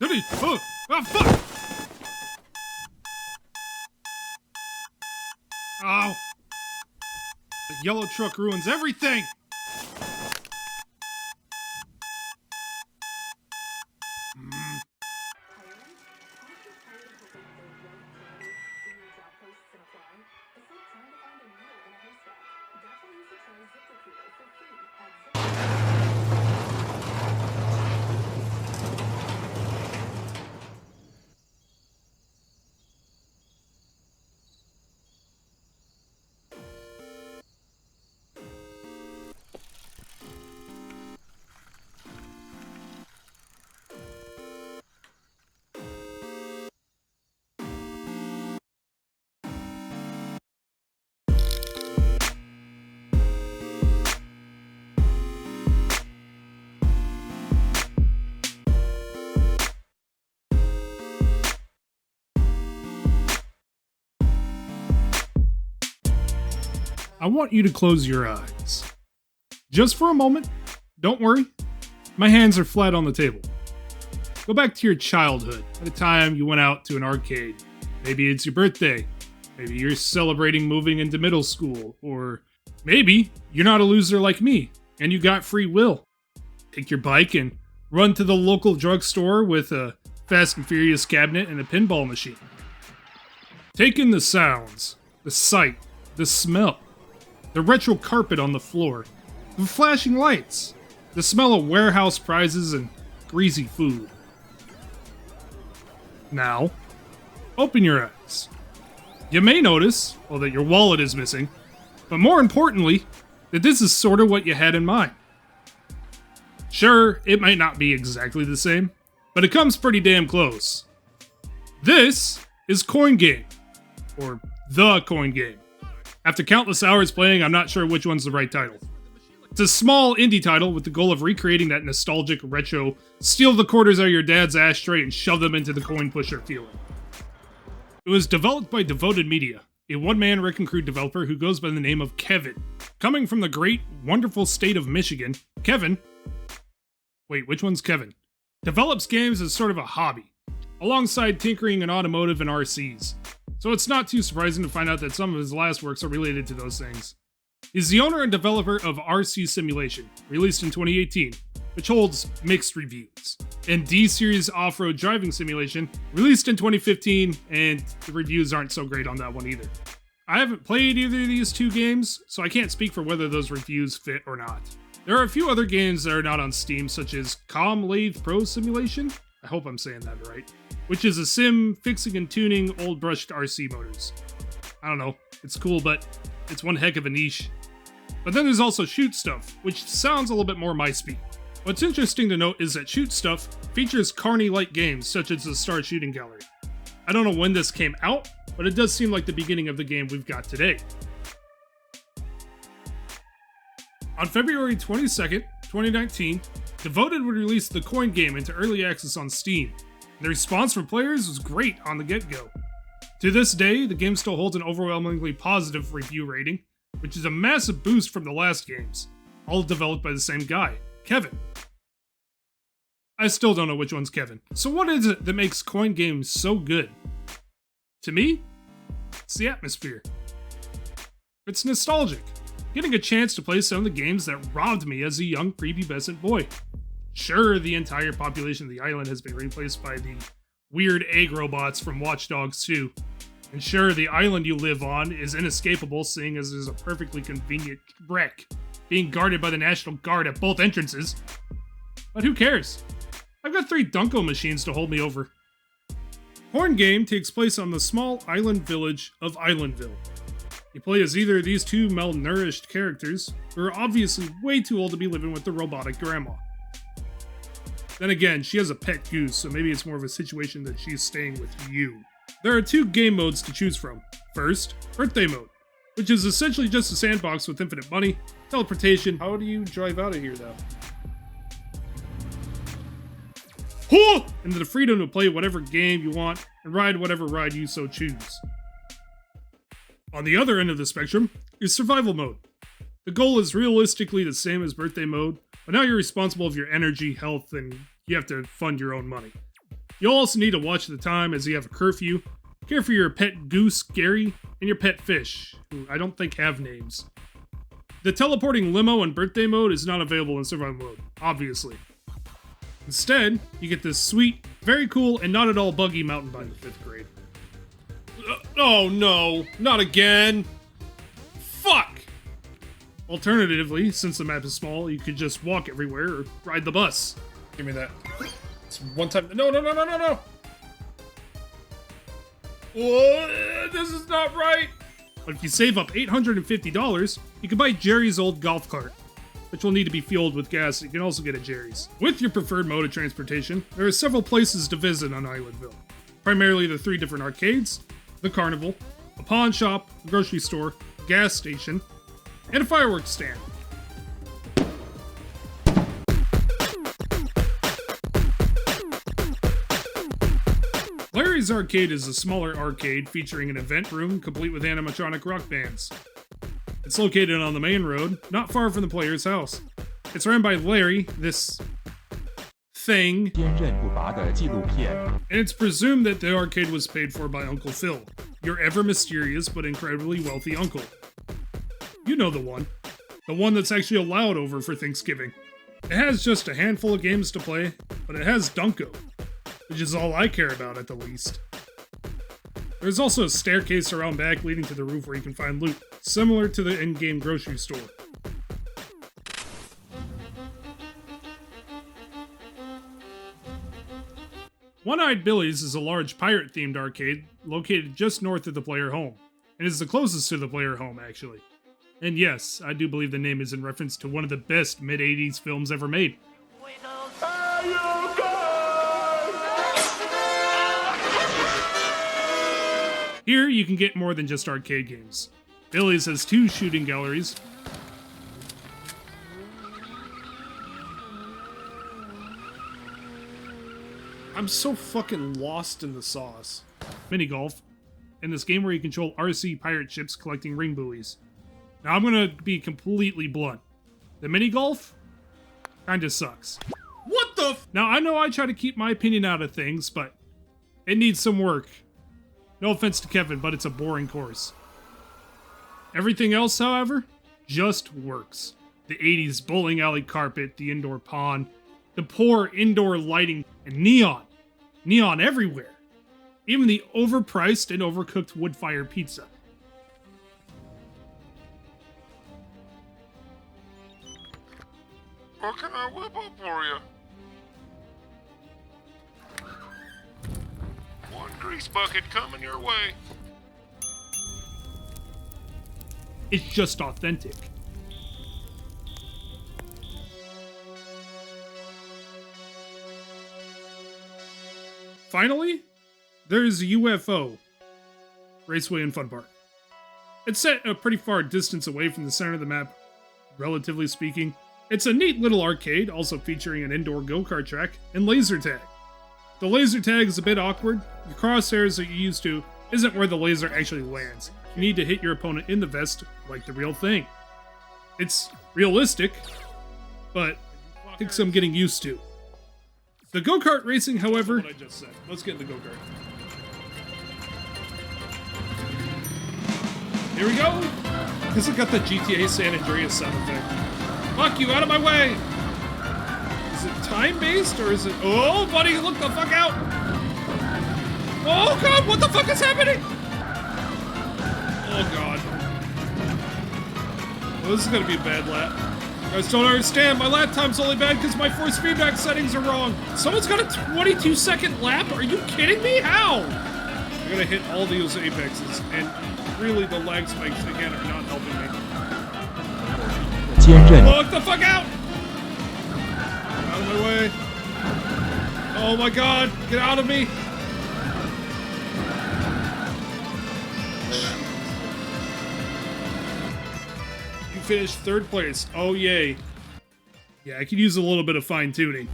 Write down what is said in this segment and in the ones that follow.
Oh, fuck! Oh. The yellow truck ruins everything! I want you to close your eyes. Just for a moment. Don't worry. My hands are flat on the table. Go back to your childhood, at a time you went out to an arcade. Maybe it's your birthday. Maybe you're celebrating moving into middle school. Or maybe you're not a loser like me, and you got free will. Take your bike and run to the local drugstore with a Fast and Furious cabinet and a pinball machine. Take in the sounds, the sight, the smell. The retro carpet on the floor, the flashing lights, the smell of warehouse prizes and greasy food. Now, open your eyes. You may notice, well, that your wallet is missing, but more importantly, that this is sort of what you had in mind. Sure, it might not be exactly the same, but it comes pretty damn close. This is Coin Game, or The Coin Game. After countless hours playing, I'm not sure which one's the right title. It's a small indie title with the goal of recreating that nostalgic, retro, steal the quarters out of your dad's ashtray and shove them into the coin pusher feeling. It was developed by Devoted Media, a one-man wrecking crew developer who goes by the name of Kevin. Coming from the great, wonderful state of Michigan, Kevin... Wait, which one's Kevin? Develops games as sort of a hobby, alongside tinkering in automotive and RCs. So it's not too surprising to find out that some of his last works are related to those things. He's the owner and developer of RC Simulation, released in 2018, which holds mixed reviews, and D-Series Off-Road Driving Simulation, released in 2015, and the reviews aren't so great on that one either. I haven't played either of these two games, so I can't speak for whether those reviews fit or not. There are a few other games that are not on Steam, such as Com Lathe Pro Simulation, I hope I'm saying that right, which is a sim fixing and tuning old brushed RC motors. I don't know, it's cool, but it's one heck of a niche. But then there's also Shoot Stuff, which sounds a little bit more my speed. What's interesting to note is that Shoot Stuff features carny-like games such as the Star Shooting Gallery. I don't know when this came out, but it does seem like the beginning of the game we've got today. On February 22nd, 2019, Devoted would release the Coin Game into early access on Steam. The response from players was great on the get-go. To this day, the game still holds an overwhelmingly positive review rating, which is a massive boost from the last games, all developed by the same guy, Kevin. I still don't know which one's Kevin. So what is it that makes Coin Games so good? To me, it's the atmosphere. It's nostalgic, getting a chance to play some of the games that robbed me as a young prepubescent boy. Sure, the entire population of the island has been replaced by the weird egg robots from Watch Dogs 2. And sure, the island you live on is inescapable, seeing as there's a perfectly convenient wreck being guarded by the National Guard at both entrances. But who cares? I've got 3 Dunko machines to hold me over. Coin Game takes place on the small island village of Islandville. You play as either of these 2 malnourished characters, who are obviously way too old to be living with the robotic grandma. Then again, she has a pet goose, so maybe it's more of a situation that she's staying with you. There are 2 game modes to choose from. First, Birthday Mode, which is essentially just a sandbox with infinite money, teleportation. How do you drive out of here, though? And the freedom to play whatever game you want and ride whatever ride you so choose. On the other end of the spectrum is Survival Mode. The goal is realistically the same as Birthday Mode, but now you're responsible for your energy, health, and you have to fund your own money. You'll also need to watch the time as you have a curfew. Care for your pet goose, Gary, and your pet fish, who I don't think have names. The teleporting limo in birthday mode is not available in survival mode, obviously. Instead, you get this sweet, very cool, and not at all buggy mountain bike in 5th grade. Oh no, not again! Fuck! Alternatively, since the map is small, you could just walk everywhere or ride the bus. Give me that. It's one time. No! Whoa, this is not right! But if you save up $850, you can buy Jerry's old golf cart, which will need to be fueled with gas. You can also get at Jerry's. With your preferred mode of transportation, there are several places to visit on Islandville. Primarily the 3 different arcades, the carnival, a pawn shop, a grocery store, a gas station, and a fireworks stand. Larry's Arcade is a smaller arcade featuring an event room complete with animatronic rock bands. It's located on the main road, not far from the player's house. It's run by Larry, this thing, and it's presumed that the arcade was paid for by Uncle Phil, your ever mysterious but incredibly wealthy uncle. You know the one that's actually allowed over for Thanksgiving. It has just a handful of games to play, but it has Dunko, which is all I care about at the least. There's also a staircase around back leading to the roof where you can find loot, similar to the in-game grocery store. One-Eyed Billy's is a large pirate-themed arcade located just north of the player home, and is the closest to the player home, actually. And yes, I do believe the name is in reference to one of the best mid-80s films ever made. Here, you can get more than just arcade games. Billy's has 2 shooting galleries. I'm so fucking lost in the sauce. Mini golf. In this game where you control RC pirate ships collecting ring buoys. Now I'm gonna be completely blunt. The mini golf kinda sucks. What the f- Now I know I try to keep my opinion out of things, but it needs some work. No offense to Kevin, but it's a boring course. Everything else, however, just works. The 80s bowling alley carpet, the indoor pond, the poor indoor lighting, and neon. Neon everywhere. Even the overpriced and overcooked wood-fired pizza. What can I whip up for you? One grease bucket coming your way. It's just authentic. Finally, there's a UFO. Raceway and Fun Park. It's set a pretty far distance away from the center of the map, relatively speaking. It's a neat little arcade, also featuring an indoor go-kart track and laser tag. The laser tag is a bit awkward. Your crosshairs that you're used to isn't where the laser actually lands. You need to hit your opponent in the vest like the real thing. It's realistic, but it takes some getting used to. The go-kart racing, however... What I just said. Let's get in the go-kart. Here we go! This has got the GTA San Andreas sound effect. Fuck you, out of my way! Is it time-based, or is it... Oh, buddy, look the fuck out! Oh, God, what the fuck is happening? Oh, God. Well, this is gonna be a bad lap. You guys don't understand, my lap time's only bad because my force feedback settings are wrong. Someone's got a 22-second lap? Are you kidding me? How? I'm gonna hit all these apexes, and really the lag spikes, again, are not helping me. Look the fuck out! Out of my way. Oh my God, get out of me! You finished 3rd place. Oh yay. Yeah, I could use a little bit of fine-tuning.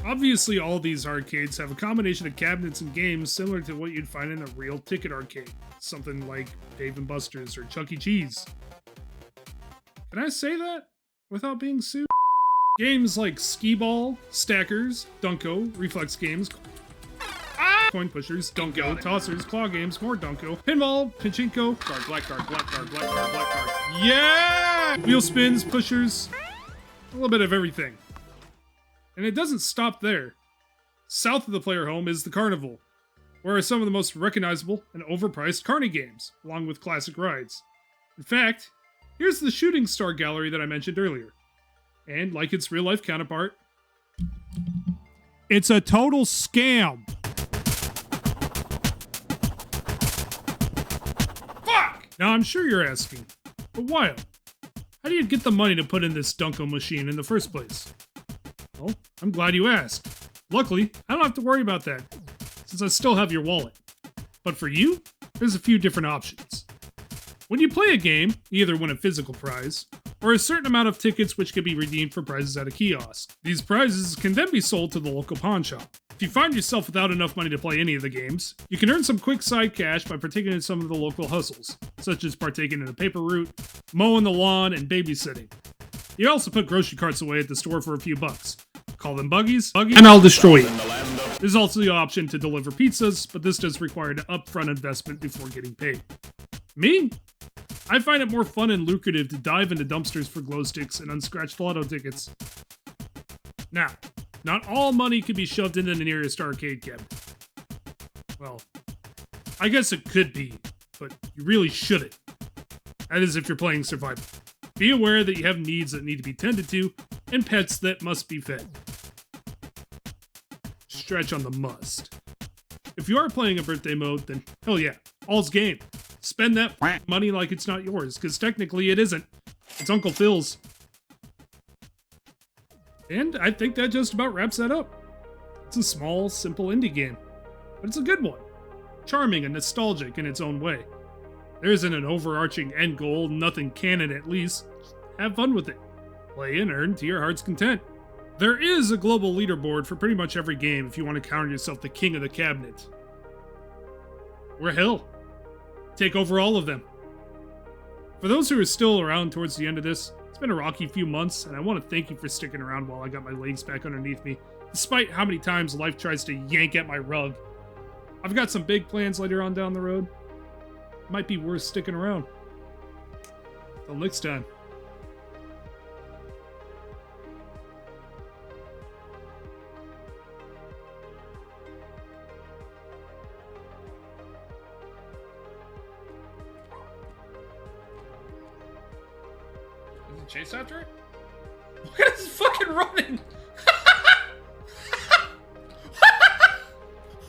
Obviously, all these arcades have a combination of cabinets and games similar to what you'd find in a real ticket arcade. Something like Dave & Buster's or Chuck E. Cheese. Can I say that without being sued? Games like Skee Ball, Stackers, Dunko, Reflex Games, Coin Pushers, Dunko, Tossers, Claw Games, more Dunko, Pinball, Pachinko, Guard, Black Guard, Black Guard, Black Guard, Black Guard. Yeah! Wheel spins, pushers, a little bit of everything. And it doesn't stop there. South of the player home is the Carnival, where are some of the most recognizable and overpriced carny games, along with classic rides. In fact, here's the Shooting Star Gallery that I mentioned earlier. And like its real-life counterpart, it's a total scam. Fuck! Now I'm sure you're asking, but why? How do you get the money to put in this Dunko machine in the first place? Well, I'm glad you asked. Luckily, I don't have to worry about that, since I still have your wallet. But for you, there's a few different options. When you play a game, you either win a physical prize, or a certain amount of tickets which can be redeemed for prizes at a kiosk. These prizes can then be sold to the local pawn shop. If you find yourself without enough money to play any of the games, you can earn some quick side cash by partaking in some of the local hustles, such as partaking in a paper route, mowing the lawn, and babysitting. You also put grocery carts away at the store for a few bucks. Call them buggies, and I'll destroy you. There's also the option to deliver pizzas, but this does require an upfront investment before getting paid. Me? I find it more fun and lucrative to dive into dumpsters for glow sticks and unscratched lotto tickets. Now, not all money can be shoved into the nearest arcade cabinet. Well, I guess it could be, but you really shouldn't. That is if you're playing survival. Be aware that you have needs that need to be tended to, and pets that must be fed. Stretch on the must. If you are playing a birthday mode, then hell yeah, all's game. Spend that money like it's not yours, because technically it isn't. It's Uncle Phil's. And I think that just about wraps that up. It's a small, simple indie game, but it's a good one. Charming and nostalgic in its own way. There isn't an overarching end goal, nothing canon at least. Have fun with it. Play and earn to your heart's content. There is a global leaderboard for pretty much every game if you want to count yourself the king of the cabinet. Or hell, take over all of them. For those who are still around towards the end of this, it's been a rocky few months, and I want to thank you for sticking around while I got my legs back underneath me, despite how many times life tries to yank at my rug. I've got some big plans later on down the road. Might be worth sticking around. Till next time. Chase after it? Look at his fucking running!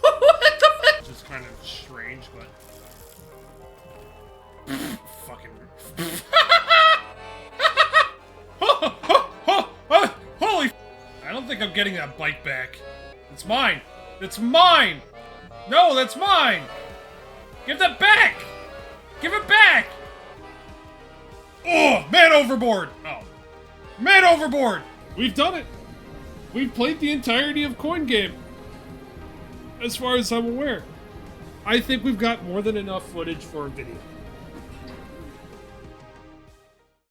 What the fuck? Just kind of strange, but... fucking... Holy... I don't think I'm getting that bike back. It's mine! It's mine! No, that's mine! Give that back! Give it back! Oh, man overboard! Oh. Man overboard! We've done it! We've played the entirety of Coin Game. As far as I'm aware. I think we've got more than enough footage for a video.